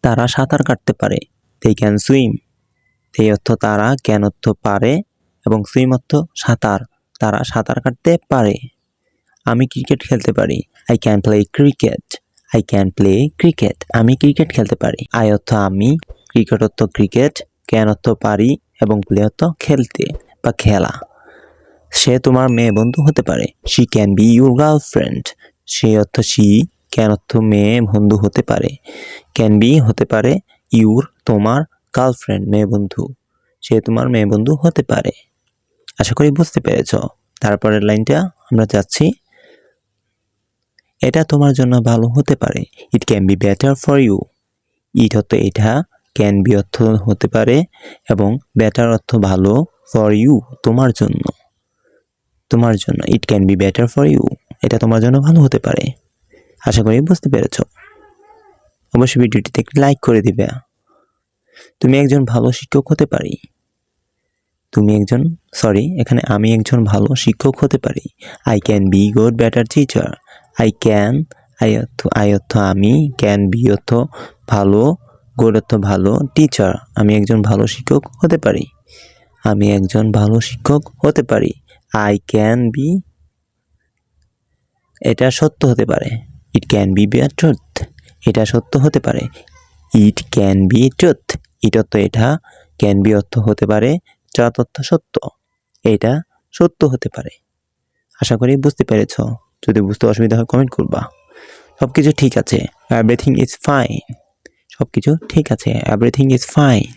তারা সাঁতার কাটতে পারে। They can swim. they অর্থ তারা, can অর্থ পারে এবং swim অর্থ সাঁতার। তারা সাঁতার কাটতে পারে। আমি ক্রিকেট খেলতে পারি। I can play cricket. I can play cricket. আমি ক্রিকেট খেলতে পারি। I অর্থ আমি, ক্রিকেট অর্থ ক্রিকেট, can অর্থ পারি এবং play অর্থ খেলতে বা খেলা। সে তোমার মেয়ে বন্ধু হতে পারে। She can be your girlfriend. সে অর্থ she, can অর্থ মেয়ে বন্ধু হতে পারে। Can be হতে পারে your তোমার, গার্লফ্রেন্ড মেয়ে বন্ধু। সে তোমার মেয়ে বন্ধু হতে পারে। আশা করি বুঝতে পেরেছ। তারপরের লাইনটা আমরা যাচ্ছি। এটা তোমার জন্য ভালো হতে পারে। It can be better for you. It অর্থ এটা, can be অর্থ হতে পারে এবং better অর্থ ভালো, for you তোমার জন্য। তোমার জন্য it can be better for you. এটা তোমার জন্য ভালো হতে পারে। আশা করি বুঝতে পেরেছ। অবশ্যই ভিডিওটিতে একটি লাইক করে দিবে। তুমি একজন ভালো শিক্ষক হতে পারি। এখানে আমি একজন ভালো শিক্ষক হতে পারি। I can be good better teacher. I অর্থ আমি, can be অর্থ ভালো, good অর্থ ভালো, teacher আমি একজন ভালো শিক্ষক হতে পারি। আমি একজন ভালো শিক্ষক হতে পারি। I can be এটা সত্য হতে পারে। It can be truth. এটা সত্য হতে পারে। It can be truth. it অর্থ এটা, can be অর্থ হতে পারে, truth অর্থ সত্য। এটা সত্য হতে পারে। আশা করি বুঝতে পেরেছ। যদি বুঝতে অসুবিধা হয় কমেন্ট করবা। সবকিছু ঠিক আছে। Everything is fine. সবকিছু ঠিক আছে। Everything is fine.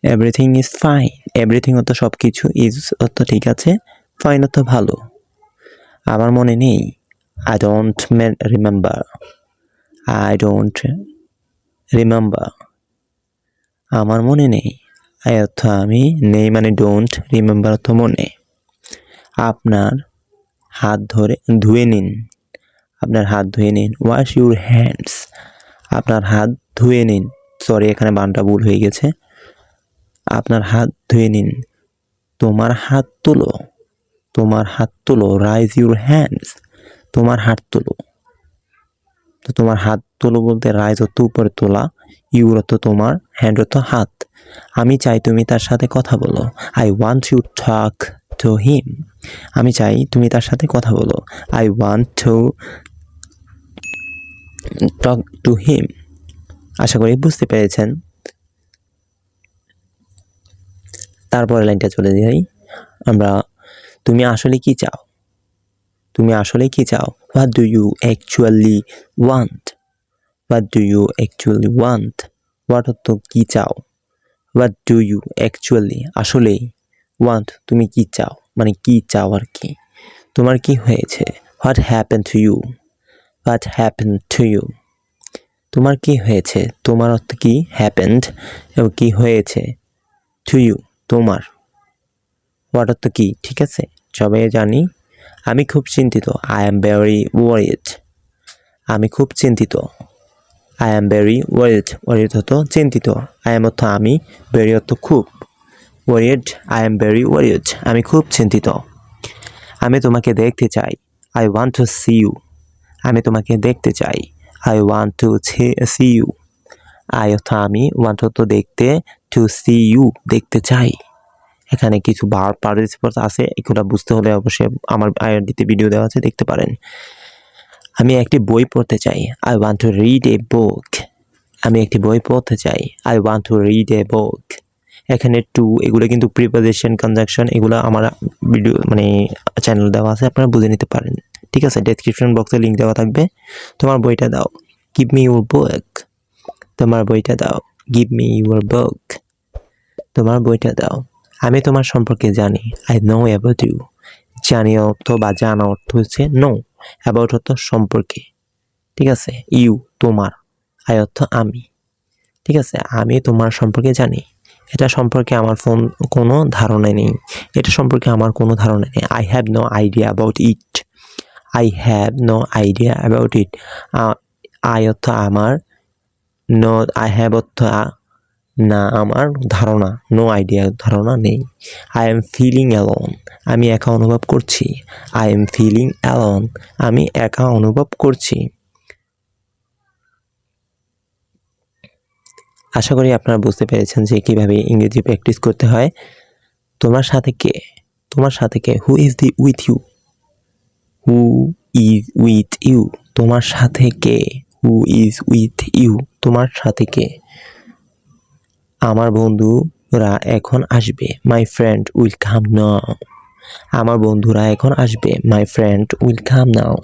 Everything is fine. Everything অর্থ সবকিছু, is অর্থ ঠিক আছে, fine অর্থ ভালো। আমার মনে নেই। I don't remember. I don't remember. আমার মনে নেই। I অর্থ আমি, নেই মানে don't, remember অর্থ মনে। আপনার হাত ধুয়ে নিন। আপনার হাত ধুয়ে নিন। Wash your hands. আপনার হাত ধুয়ে নিন। সরি, এখানে বানটা ভুল হয়ে গেছে। আপনার হাত ধুয়ে নিন। তোমার হাত তোলো। তোমার হাত তোলো। Raise your hands. তোমার হাত তোলো। তো তোমার হাত তোলো বলতে রাইজ অর্থ উপরে তোলা, ইউর অর্থ তোমার, হ্যান্ড অর্থ হাত। আমি চাই তুমি তার সাথে কথা বলো। I want you to talk to him. আমি চাই তুমি তার সাথে কথা বলো। I want to talk to him. আশা করি বুঝতে পেরেছেন। তারপরে লাইনটা চলে যাই আমরা। তুমি আসলে কি চাও? তুমি আসলে কি চাও? What do you actually want? What do you actually want? What অর্থ কি চাও? What do you actually আসলেই want তুমি কি চাও, মানে কি চাও আর কি। তোমার কি হয়েছে? What happened to you? What happened to you? তোমার কি হয়েছে? তোমার অর্থ কি, happened, এবং কি হয়েছে, to you তোমার। What অর্থ কি, ঠিক আছে সবাই জানি। আমি খুব চিন্তিত। I am very worried. আমি খুব চিন্তিত। I am very worried. worried অর্থ চিন্তিত। I am অর্থ আমি, very অর্থ খুব, worried. I am very worried. আমি খুব চিন্তিত। আমি তোমাকে দেখতে চাই। I want to see you. আমি তোমাকে দেখতে চাই। I want to see you. I অর্থ আমি, want অর্থ দেখতে, to see you দেখতে চাই। এখানে কিছু ভার্ব পার্টিসিপেলস আছে, এগুলো বুঝতে হলে অবশ্যই আমার আইডিতে ভিডিও দেওয়া আছে, দেখতে পারেন। আমি একটি বই পড়তে চাই। I want to read a book. আমি একটি বই পড়তে চাই। I want to read a book. এখানে টু এগুলো কিন্তু প্রিপোজিশন, কনজাংশন, এগুলো আমার ভিডিও মানে চ্যানেল দেওয়া আছে, আপনারা বুঝে নিতে পারেন। ঠিক আছে, ডেসক্রিপশন বক্সে লিঙ্ক দেওয়া থাকবে। তোমার বইটা দাও। Give me your book. তোমার বইটা দাও। Give me your book. তোমার বইটা দাও। আমি তোমার সম্পর্কে জানি। I know about you. জানি অর্থ বা জানা অর্থ হচ্ছে know, about অর্থ সম্পর্কে। ঠিক আছে, ইউ তোমার, I অর্থ আমি। ঠিক আছে, আমি তোমার সম্পর্কে জানি। এটা সম্পর্কে আমার কোনো ধারণা নেই। এটা সম্পর্কে আমার কোনো ধারণা নেই। I have no idea about it. I have no idea about it. I অর্থ আমার, no I have অর্থ না আমার ধারণা, no idea ধারণা নেই। I am feeling alone. আমি একা অনুভব করছি। I am feeling alone. আমি একা অনুভব করছি। আশা করি আপনারা বুঝতে পেরেছেন যে কীভাবে ইংরেজি প্র্যাকটিস করতে হয়। তোমার সাথে কে? তোমার সাথে কে? Who is the with you? Who is with you? তোমার সাথে কে? Who is with you? তোমার সাথে কে? আমার বন্ধুরা এখন আসবে। My friend will come now. আমার বন্ধুরা এখন আসবে। My friend will come now.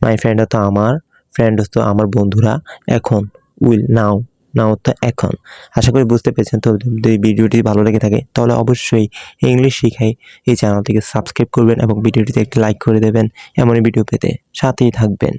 My friend তো আমার, ফ্রেন্ড তো আমার বন্ধুরা, এখন উইল নাও, নাও তো এখন। আশা করি বুঝতে পেরেছেন। তো যদি ভিডিওটি ভালো লেগে থাকে তাহলে অবশ্যই ইংলিশ শিখাই এই চ্যানেলটিকে সাবস্ক্রাইব করবেন এবং ভিডিওটিতে একটি লাইক করে দেবেন। এমনই ভিডিও পেতে সাথেই থাকবেন।